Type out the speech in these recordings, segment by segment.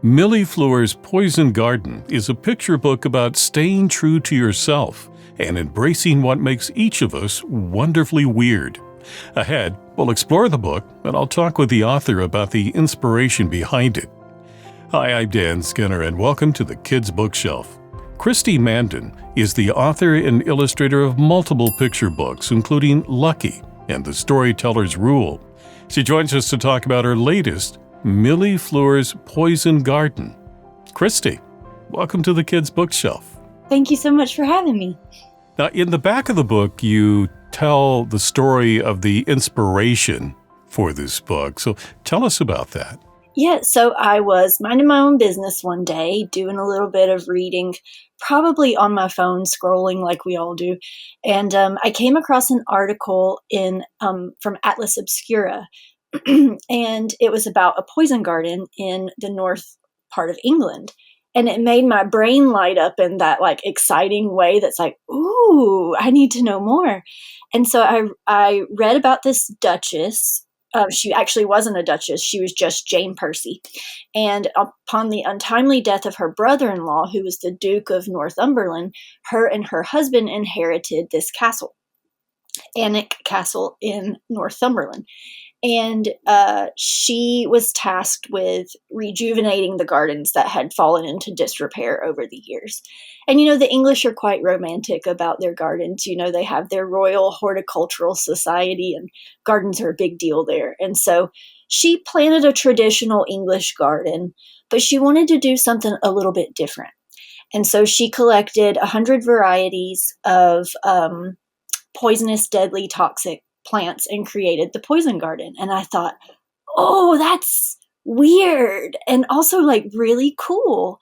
Millie Fleur's Poison Garden is a picture book about staying true to yourself and embracing what makes each of us wonderfully weird. Ahead, we'll explore the book, and I'll talk with the author about the inspiration behind it. Hi, I'm Dan Skinner, and welcome to the Kids Bookshelf. Christy Mandin is the author and illustrator of multiple picture books, including Lucky and The Storyteller's Rule. She joins us to talk about her latest, Millie Fleur's Poison Garden. Christy, welcome to the Kids Bookshelf. Thank you so much for having me. Now, in the back of the book, you tell the story of the inspiration for this book. So tell us about that. Yeah, so I was minding my own business one day, doing a little bit of reading, probably on my phone, scrolling like we all do. And I came across an article from Atlas Obscura, and it was about a poison garden in the north part of England. And it made my brain light up in that exciting way that's like, ooh, I need to know more. And so I read about this duchess. She actually wasn't a duchess. She was just Jane Percy. And upon the untimely death of her brother-in-law, who was the Duke of Northumberland, her and her husband inherited this castle, Alnwick Castle in Northumberland. And she was tasked with rejuvenating the gardens that had fallen into disrepair over the years. And, the English are quite romantic about their gardens. They have their Royal Horticultural Society, and gardens are a big deal there. And so she planted a traditional English garden, but she wanted to do something a little bit different. And so she collected 100 varieties of poisonous, deadly, toxic plants and created the poison garden. And I thought, oh, that's weird and also really cool.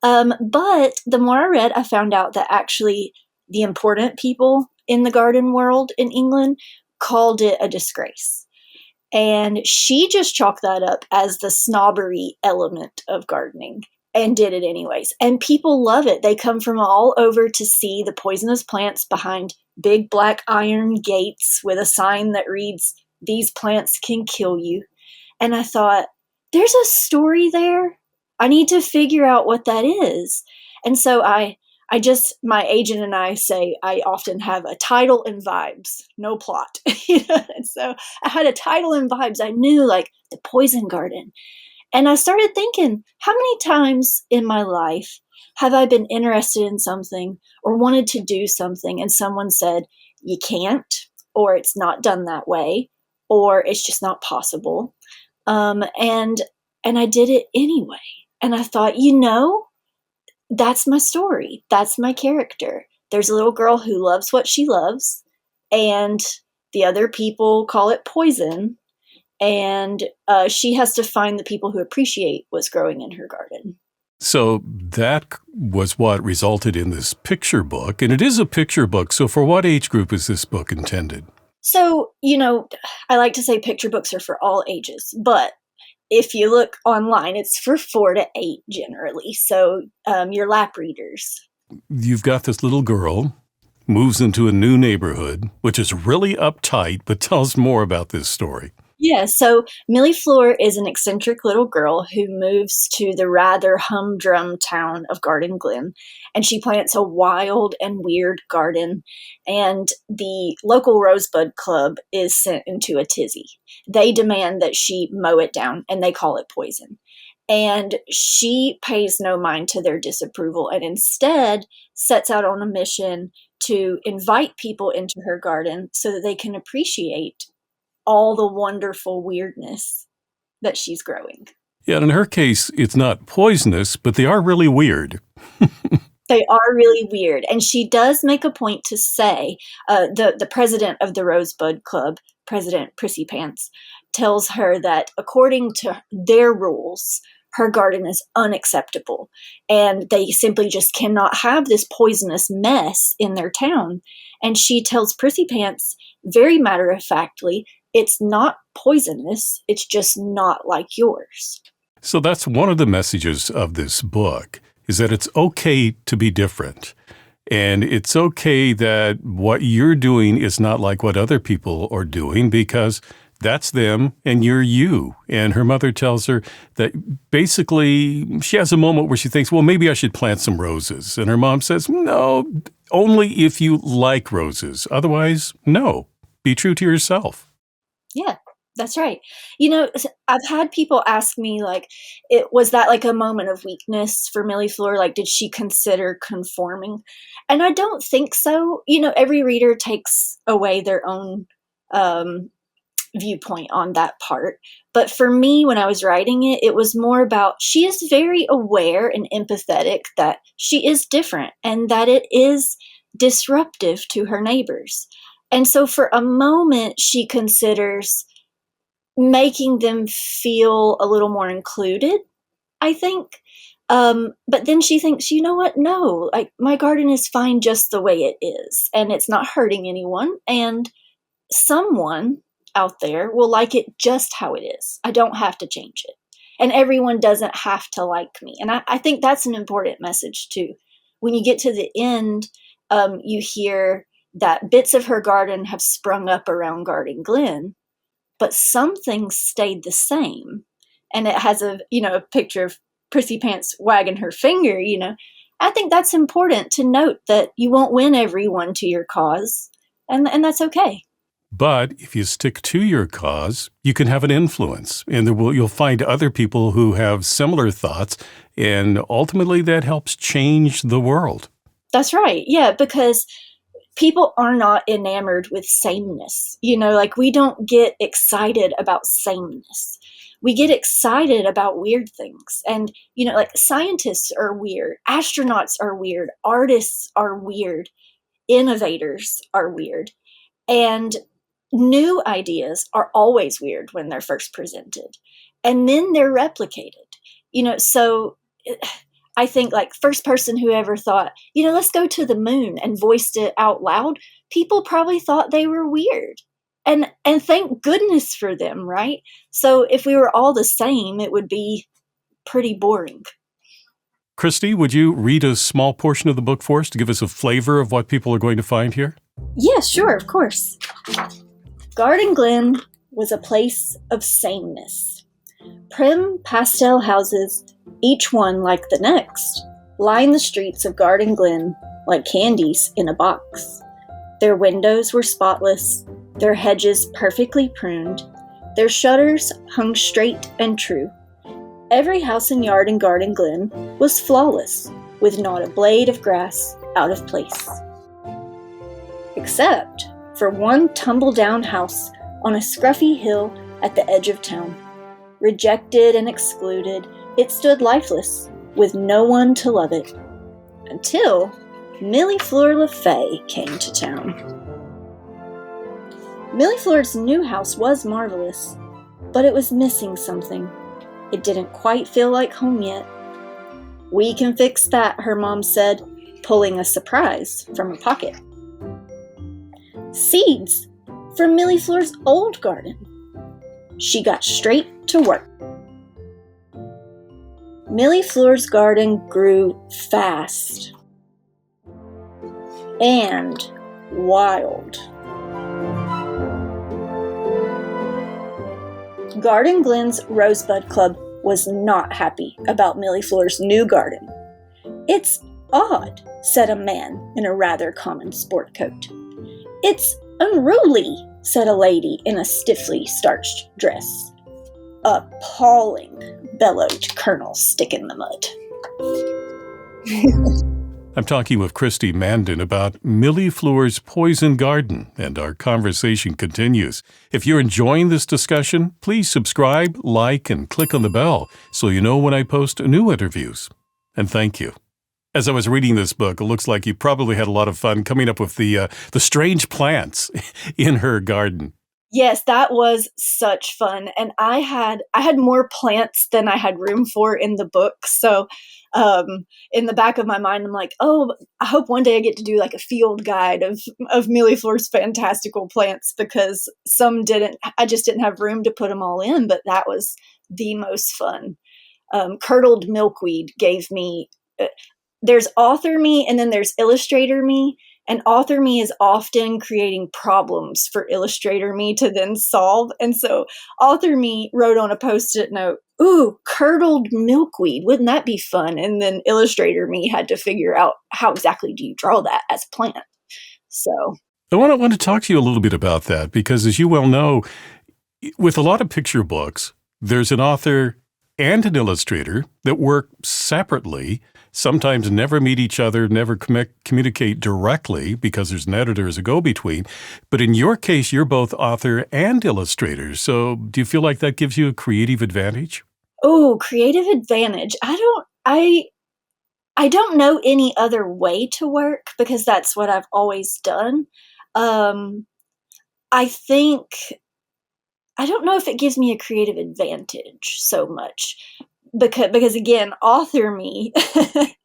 But the more I read, I found out that actually the important people in the garden world in England called it a disgrace. And she just chalked that up as the snobbery element of gardening and did it anyways. And people love it. They come from all over to see the poisonous plants behind big black iron gates with a sign that reads, "These plants can kill you." And I thought, there's a story there. I need to figure out what that is. And so my agent and I say I often have a title and vibes, no plot. And so I had a title and vibes. I knew the poison garden. And I started thinking, how many times in my life have I been interested in something or wanted to do something and someone said, you can't, or it's not done that way, or it's just not possible. And I did it anyway. And I thought, that's my story. That's my character. There's a little girl who loves what she loves, and the other people call it poison. And she has to find the people who appreciate what's growing in her garden. So that was what resulted in this picture book. And it is a picture book. So for what age group is this book intended? So, I like to say picture books are for all ages. But if you look online, it's for 4 to 8 generally. So your lap readers. You've got this little girl, moves into a new neighborhood, which is really uptight, but tell us more about this story. Yeah, so Millie Fleur is an eccentric little girl who moves to the rather humdrum town of Garden Glen, and she plants a wild and weird garden, and the local Rosebud Club is sent into a tizzy. They demand that she mow it down, and they call it poison. And she pays no mind to their disapproval and instead sets out on a mission to invite people into her garden so that they can appreciate all the wonderful weirdness that she's growing. Yeah, and in her case, it's not poisonous, but they are really weird. They are really weird. And she does make a point to say, the president of the Rosebud Club, President Prissy Pants, tells her that according to their rules, her garden is unacceptable. And they simply just cannot have this poisonous mess in their town. And she tells Prissy Pants, very matter-of-factly, it's not poisonous, it's just not like yours. So that's one of the messages of this book, is that it's okay to be different. And it's okay that what you're doing is not like what other people are doing, because That's them and you're you. And her mother tells her that basically she has a moment where she thinks, well, maybe I should plant some roses. And her mom says, no, only if you like roses. Otherwise, no. Be true to yourself. Yeah, that's right. I've had people ask me, like, was that like a moment of weakness for Millie Fleur? Like, did she consider conforming? And I don't think so. Every reader takes away their own viewpoint on that part. But for me, when I was writing it, it was more about she is very aware and empathetic that she is different and that it is disruptive to her neighbors. And so for a moment, she considers making them feel a little more included, I think. But then she thinks, you know what? No, like my garden is fine just the way it is, and it's not hurting anyone. And someone out there will like it just how it is. I don't have to change it. And everyone doesn't have to like me. And I think that's an important message too. When you get to the end, you hear that bits of her garden have sprung up around Garden Glen, but some things stayed the same. And it has a picture of Prissy Pants wagging her finger. I think that's important to note, that you won't win everyone to your cause, and that's okay. But if you stick to your cause, you can have an influence, and you'll find other people who have similar thoughts, and ultimately that helps change the world. That's right. Yeah, because people are not enamored with sameness. Like we don't get excited about sameness. We get excited about weird things. And, like scientists are weird, astronauts are weird, artists are weird, innovators are weird. And new ideas are always weird when they're first presented. And then they're replicated. So I think like first person who ever thought, let's go to the moon and voiced it out loud, people probably thought they were weird. And thank goodness for them, right? So if we were all the same, it would be pretty boring. Christy, would you read a small portion of the book for us to give us a flavor of what people are going to find here? Yeah, sure, of course. Garden Glen was a place of sameness. Prim pastel houses, each one like the next, line the streets of Garden Glen like candies in a box. Their windows were spotless, their hedges perfectly pruned, their shutters hung straight and true. Every house and yard in Garden Glen was flawless, with not a blade of grass out of place. Except for one tumble-down house on a scruffy hill at the edge of town. Rejected and excluded, it stood lifeless, with no one to love it. Until Millie Fleur LaFay came to town. Millie Fleur's new house was marvelous, but it was missing something. It didn't quite feel like home yet. We can fix that, her mom said, pulling a surprise from her pocket. Seeds from Millie Fleur's old garden. She got straight to work. Millie Fleur's garden grew fast and wild. Garden Glen's Rosebud Club was not happy about Millie Fleur's new garden. "It's odd," said a man in a rather common sport coat. "It's unruly," said a lady in a stiffly starched dress. "Appalling," bellowed Colonel Stick in the Mud. I'm talking with Christy Mandin about Millie Fleur's Poison Garden, and our conversation continues. If you're enjoying this discussion, please subscribe, like, and click on the bell so you know when I post new interviews. And thank you. As I was reading this book, it looks like you probably had a lot of fun coming up with the strange plants in her garden. Yes, that was such fun. And I had more plants than I had room for in the book. So in the back of my mind, I'm like, oh, I hope one day I get to do like a field guide of Millie Fleur's fantastical plants, because I just didn't have room to put them all in, but that was the most fun. Curdled milkweed gave me, there's author me and then there's illustrator me. And author me is often creating problems for illustrator me to then solve. And so author me wrote on a Post-it note, "Ooh, curdled milkweed. Wouldn't that be fun?" And then illustrator me had to figure out how exactly do you draw that as a plant. So, I want to talk to you a little bit about that because, as you well know, with a lot of picture books, there's an author and an illustrator that work separately, sometimes never meet each other, never communicate directly because there's an editor as a go-between. But in your case, you're both author and illustrator. So do you feel like that gives you a creative advantage? oh, creative advantage. I don't know any other way to work because that's what I've always done. Um, I think I don't know if it gives me a creative advantage so much because again, author me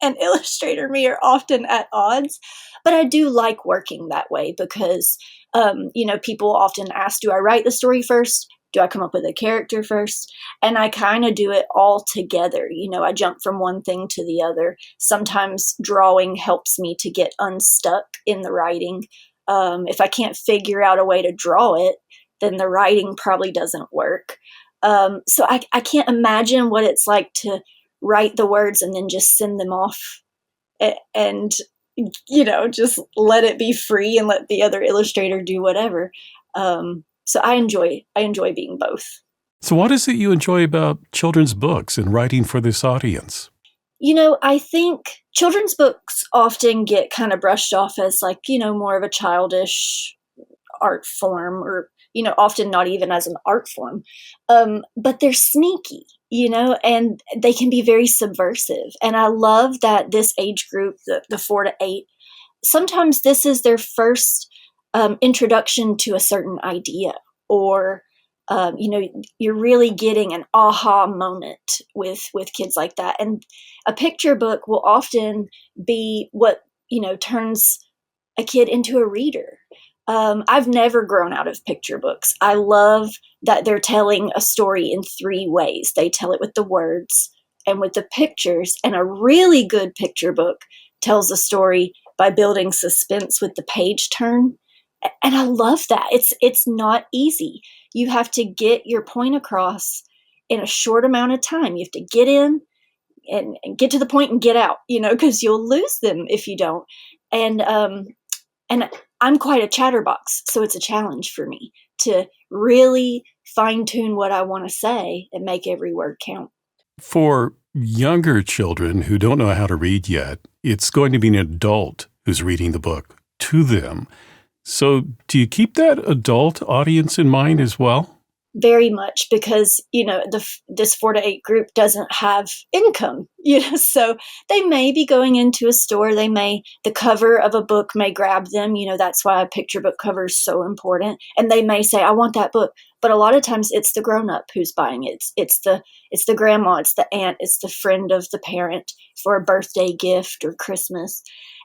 and illustrator me are often at odds, but I do like working that way because people often ask, do I write the story first? Do I come up with a character first? And I kind of do it all together. I jump from one thing to the other. Sometimes drawing helps me to get unstuck in the writing. If I can't figure out a way to draw it, then the writing probably doesn't work. So I can't imagine what it's like to write the words and then just send them off and just let it be free and let the other illustrator do whatever. So I enjoy being both. So what is it you enjoy about children's books and writing for this audience? I think children's books often get kind of brushed off as like, more of a childish art form or often not even as an art form, but they're sneaky, and they can be very subversive. And I love that this age group, the 4 to 8, sometimes this is their first introduction to a certain idea, or you're really getting an aha moment with kids like that. And a picture book will often be what turns a kid into a reader. I've never grown out of picture books. I love that they're telling a story in 3 ways. They tell it with the words and with the pictures, and a really good picture book tells a story by building suspense with the page turn. And I love that. It's not easy. You have to get your point across in a short amount of time. You have to get in and get to the point and get out, because you'll lose them if you don't. And I'm quite a chatterbox, so it's a challenge for me to really fine tune what I want to say and make every word count. For younger children who don't know how to read yet, it's going to be an adult who's reading the book to them. So do you keep that adult audience in mind as well? Very much, because this 4 to 8 group doesn't have income, so they may be going into a store. The cover of a book may grab them. That's why a picture book cover is so important. And they may say, I want that book. But a lot of times it's the grown up who's buying it. It's the grandma, it's the aunt, it's the friend of the parent for a birthday gift or Christmas.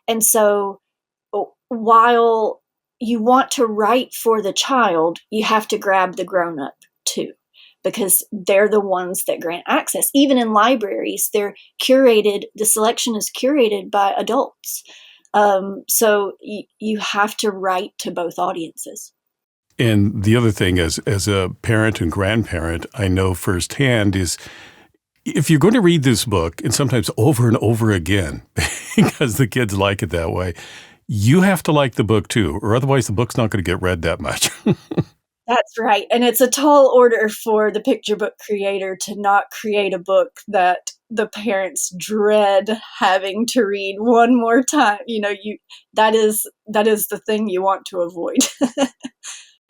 And so while you want to write for the child, you have to grab the grown up too, because they're the ones that grant access. Even in libraries, they're curated, the selection is curated by adults. So you have to write to both audiences. And the other thing, as a parent and grandparent, I know firsthand is if you're going to read this book, and sometimes over and over again, because the kids like it that way, you have to like the book too, or otherwise the book's not going to get read that much. That's right. And it's a tall order for the picture book creator to not create a book that the parents dread having to read one more time. That is the thing you want to avoid.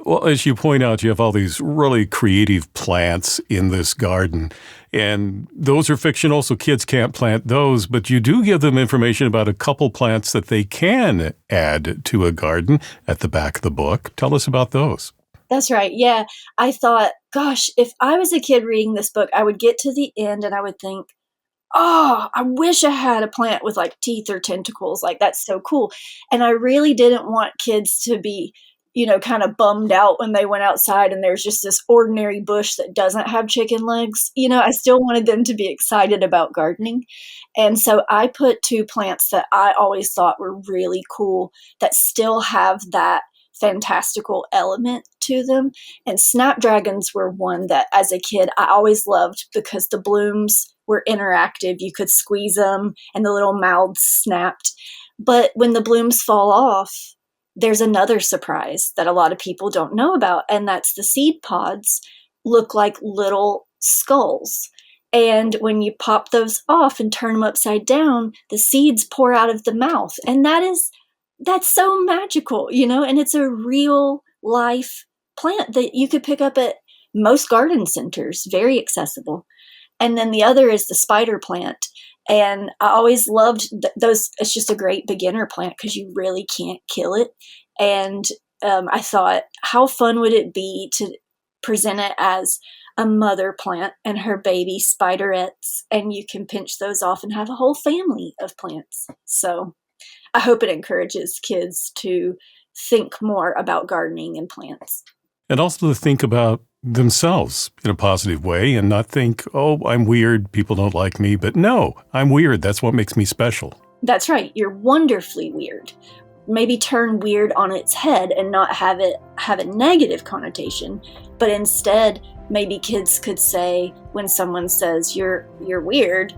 Well, as you point out, you have all these really creative plants in this garden, and those are fictional, so kids can't plant those, but you do give them information about a couple plants that they can add to a garden at the back of the book. Tell us about those. That's right. Yeah. I thought, gosh, if I was a kid reading this book, I would get to the end and I would think, oh, I wish I had a plant with like teeth or tentacles. Like, that's so cool. And I really didn't want kids to be kind of bummed out when they went outside and there's just this ordinary bush that doesn't have chicken legs. I still wanted them to be excited about gardening. And so I put 2 plants that I always thought were really cool that still have that fantastical element to them. And snapdragons were one that as a kid I always loved because the blooms were interactive. You could squeeze them and the little mouths snapped. But when the blooms fall off, there's another surprise that a lot of people don't know about, and that's the seed pods look like little skulls. And when you pop those off and turn them upside down, the seeds pour out of the mouth. And that's so magical, and it's a real life plant that you could pick up at most garden centers, very accessible. And then the other is the spider plant. And I always loved those. It's just a great beginner plant because you really can't kill it. And I thought, how fun would it be to present it as a mother plant and her baby spiderettes, and you can pinch those off and have a whole family of plants. So I hope it encourages kids to think more about gardening and plants. And also to think about themselves in a positive way and not think, oh, I'm weird, people don't like me. But no, I'm weird. That's what makes me special. That's right. You're wonderfully weird. Maybe turn weird on its head and not have it have a negative connotation, but instead maybe kids could say when someone says you're weird,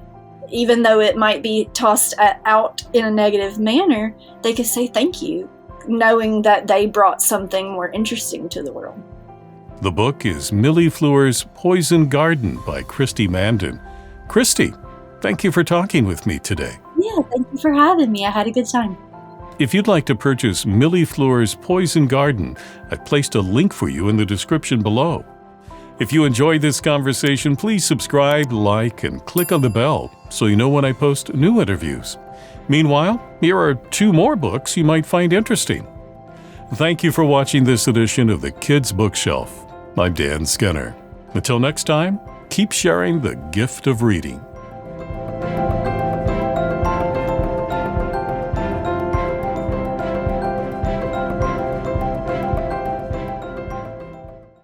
even though it might be tossed out in a negative manner, they could say thank you, knowing that they brought something more interesting to the world. The book is Millie Fleur's Poison Garden by Christy Mandin. Christy, thank you for talking with me today. Yeah, thank you for having me. I had a good time. If you'd like to purchase Millie Fleur's Poison Garden, I've placed a link for you in the description below. If you enjoyed this conversation, please subscribe, like, and click on the bell so you know when I post new interviews. Meanwhile, here are 2 more books you might find interesting. Thank you for watching this edition of the Kids Bookshelf. I'm Dan Skinner. Until next time, keep sharing the gift of reading.